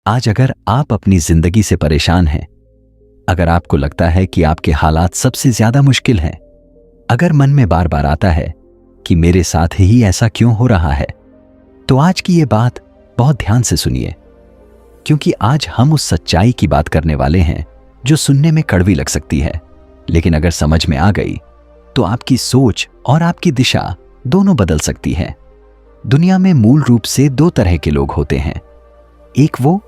आज अगर आप अपनी जिंदगी से परेशान हैं, अगर आपको लगता है कि आपके हालात सबसे ज्यादा मुश्किल हैं, अगर मन में बार बार आता है कि मेरे साथ ही ऐसा क्यों हो रहा है, तो आज की ये बात बहुत ध्यान से सुनिए, क्योंकि आज हम उस सच्चाई की बात करने वाले हैं जो सुनने में कड़वी लग सकती है, लेकिन अगर समझ में आ गई तो आपकी सोच और आपकी दिशा दोनों बदल सकती है। दुनिया में मूल रूप से दो तरह के लोग होते हैं, एक वो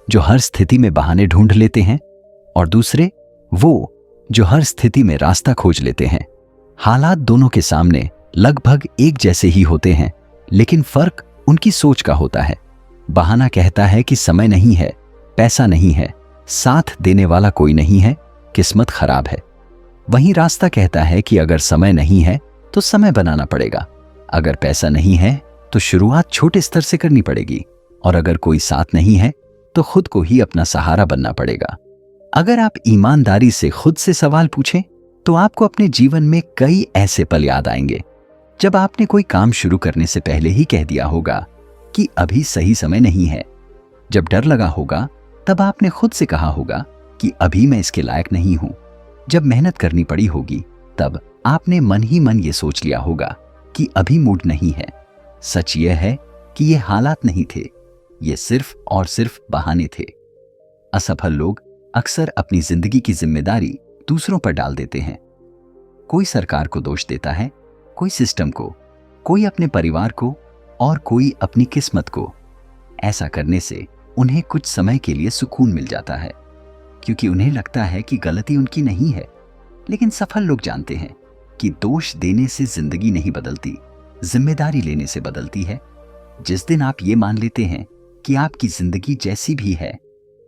जो हर स्थिति में बहाने ढूंढ लेते हैं और दूसरे वो जो हर स्थिति में रास्ता खोज लेते हैं। हालात दोनों के सामने लगभग एक जैसे ही होते हैं, लेकिन फर्क उनकी सोच का होता है। बहाना कहता है कि समय नहीं है, पैसा नहीं है, साथ देने वाला कोई नहीं है, किस्मत खराब है। वहीं रास्ता कहता है कि अगर समय नहीं है तो समय बनाना पड़ेगा, अगर पैसा नहीं है तो शुरुआत छोटे स्तर से करनी पड़ेगी, और अगर कोई साथ नहीं है तो खुद को ही अपना सहारा बनना पड़ेगा। अगर आप ईमानदारी से खुद से सवाल पूछें तो आपको अपने जीवन में कई ऐसे पल याद आएंगे जब आपने कोई काम शुरू करने से पहले ही कह दिया होगा कि अभी सही समय नहीं है। जब डर लगा होगा तब आपने खुद से कहा होगा कि अभी मैं इसके लायक नहीं हूं। जब मेहनत करनी पड़ी होगी तब आपने मन ही मन ये सोच लिया होगा कि अभी मूड नहीं है। सच यह है कि ये हालात नहीं थे, ये सिर्फ और सिर्फ बहाने थे। असफल लोग अक्सर अपनी जिंदगी की जिम्मेदारी दूसरों पर डाल देते हैं। कोई सरकार को दोष देता है, कोई सिस्टम को, कोई अपने परिवार को और कोई अपनी किस्मत को। ऐसा करने से उन्हें कुछ समय के लिए सुकून मिल जाता है, क्योंकि उन्हें लगता है कि गलती उनकी नहीं है। लेकिन सफल लोग जानते हैं कि दोष देने से जिंदगी नहीं बदलती, जिम्मेदारी लेने से बदलती है। जिस दिन आप ये मान लेते हैं कि आपकी जिंदगी जैसी भी है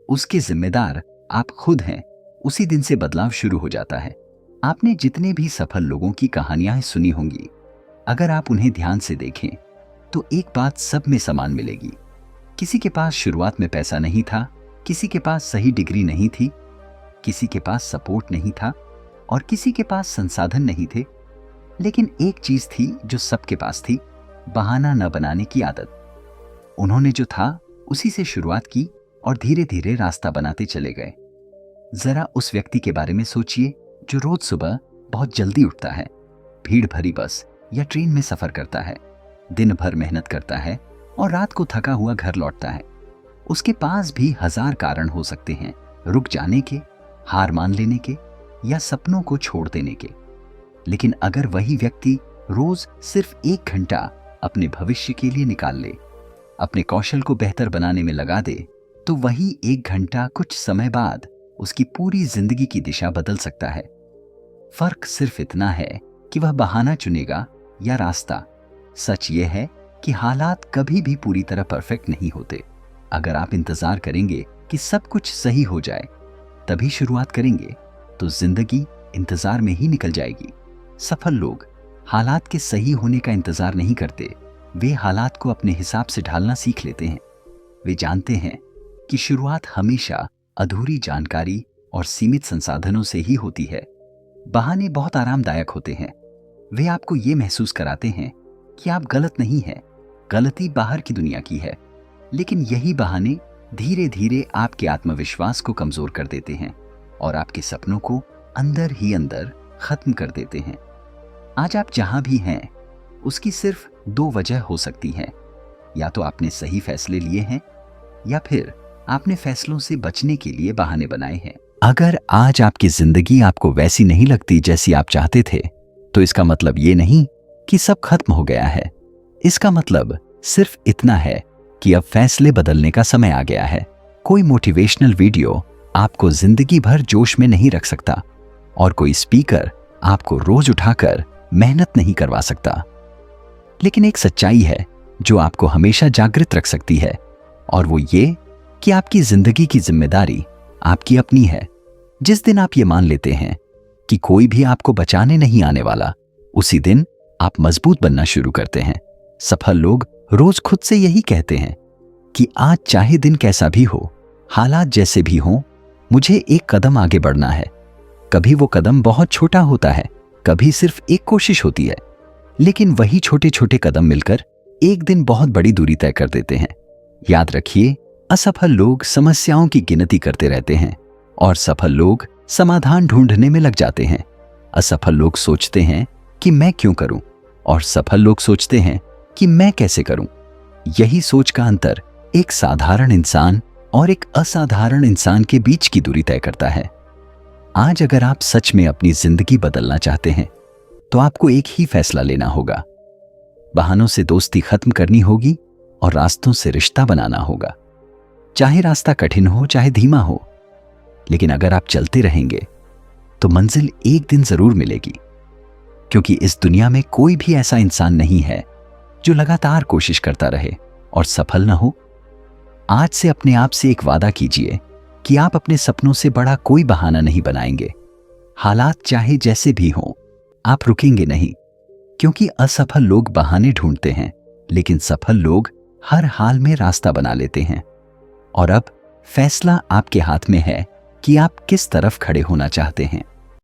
उसके जिम्मेदार आप खुद हैं, उसी दिन से बदलाव शुरू हो जाता है। आपने जितने भी सफल लोगों की कहानियां सुनी होंगी, अगर आप उन्हें ध्यान से देखें तो एक बात सब में समान मिलेगी। किसी के पास शुरुआत में पैसा नहीं था, किसी के पास सही डिग्री नहीं थी, किसी के पास सपोर्ट नहीं था और किसी के पास संसाधन नहीं थे। लेकिन एक चीज थी जो सबके पास थी, बहाना न बनाने की आदत। उन्होंने जो था उसी से शुरुआत की और धीरे धीरे रास्ता बनाते चले गए। जरा उस व्यक्ति के बारे में सोचिए जो रोज सुबह बहुत जल्दी उठता है, भीड़ भरी बस या ट्रेन में सफर करता है, दिन भर मेहनत करता है और रात को थका हुआ घर लौटता है। उसके पास भी हजार कारण हो सकते हैं, रुक जाने के, हार मान लेने के या सपनों को छोड़ देने के। लेकिन अगर वही व्यक्ति रोज सिर्फ 1 घंटा अपने भविष्य के लिए निकाल ले, अपने कौशल को बेहतर बनाने में लगा दे, तो वही 1 घंटा कुछ समय बाद उसकी पूरी जिंदगी की दिशा बदल सकता है। फर्क सिर्फ इतना है कि वह बहाना चुनेगा या रास्ता। सच यह है कि हालात कभी भी पूरी तरह परफेक्ट नहीं होते। अगर आप इंतजार करेंगे कि सब कुछ सही हो जाए तभी शुरुआत करेंगे तो जिंदगी इंतजार में ही निकल जाएगी। सफल लोग हालात के सही होने का इंतजार नहीं करते, वे हालात को अपने हिसाब से ढालना सीख लेते हैं। वे जानते हैं कि शुरुआत हमेशा अधूरी जानकारी और सीमित संसाधनों से ही होती है। बहाने बहुत आरामदायक होते हैं। वे आपको ये महसूस कराते हैं कि आप गलत नहीं हैं, गलती बाहर की दुनिया की है। लेकिन यही बहाने धीरे धीरे आपके आत्मविश्वास को कमजोर कर देते हैं और आपके सपनों को अंदर ही अंदर खत्म कर देते हैं। आज आप जहां भी हैं उसकी सिर्फ 2 वजह हो सकती हैं। या तो आपने सही फैसले लिए हैं या फिर आपने फैसलों से बचने के लिए बहाने बनाए हैं। अगर आज आपकी जिंदगी आपको वैसी नहीं लगती जैसी आप चाहते थे, तो इसका मतलब ये नहीं कि सब खत्म हो गया है। इसका मतलब सिर्फ इतना है कि अब फैसले बदलने का समय आ गया है। कोई मोटिवेशनल वीडियो आपको जिंदगी भर जोश में नहीं रख सकता और कोई स्पीकर आपको रोज उठाकर मेहनत नहीं करवा सकता। लेकिन एक सच्चाई है जो आपको हमेशा जागृत रख सकती है, और वो ये कि आपकी जिंदगी की जिम्मेदारी आपकी अपनी है। जिस दिन आप ये मान लेते हैं कि कोई भी आपको बचाने नहीं आने वाला, उसी दिन आप मजबूत बनना शुरू करते हैं। सफल लोग रोज खुद से यही कहते हैं कि आज चाहे दिन कैसा भी हो, हालात जैसे भी हों, मुझे एक कदम आगे बढ़ना है। कभी वो कदम बहुत छोटा होता है, कभी सिर्फ एक कोशिश होती है, लेकिन वही छोटे छोटे कदम मिलकर एक दिन बहुत बड़ी दूरी तय कर देते हैं। याद रखिए असफल लोग समस्याओं की गिनती करते रहते हैं और सफल लोग समाधान ढूंढने में लग जाते हैं। असफल लोग सोचते हैं कि मैं क्यों करूं, और सफल लोग सोचते हैं कि मैं कैसे करूं। यही सोच का अंतर एक साधारण इंसान और एक असाधारण इंसान के बीच की दूरी तय करता है। आज अगर आप सच में अपनी जिंदगी बदलना चाहते हैं तो आपको एक ही फैसला लेना होगा। बहानों से दोस्ती खत्म करनी होगी और रास्तों से रिश्ता बनाना होगा। चाहे रास्ता कठिन हो चाहे धीमा हो, लेकिन अगर आप चलते रहेंगे तो मंजिल एक दिन जरूर मिलेगी। क्योंकि इस दुनिया में कोई भी ऐसा इंसान नहीं है जो लगातार कोशिश करता रहे और सफल न हो। आज से अपने आप से एक वादा कीजिए कि आप अपने सपनों से बड़ा कोई बहाना नहीं बनाएंगे। हालात चाहे जैसे भी हों, आप रुकेंगे नहीं। क्योंकि असफल लोग बहाने ढूंढते हैं, लेकिन सफल लोग हर हाल में रास्ता बना लेते हैं। और अब फैसला आपके हाथ में है कि आप किस तरफ खड़े होना चाहते हैं।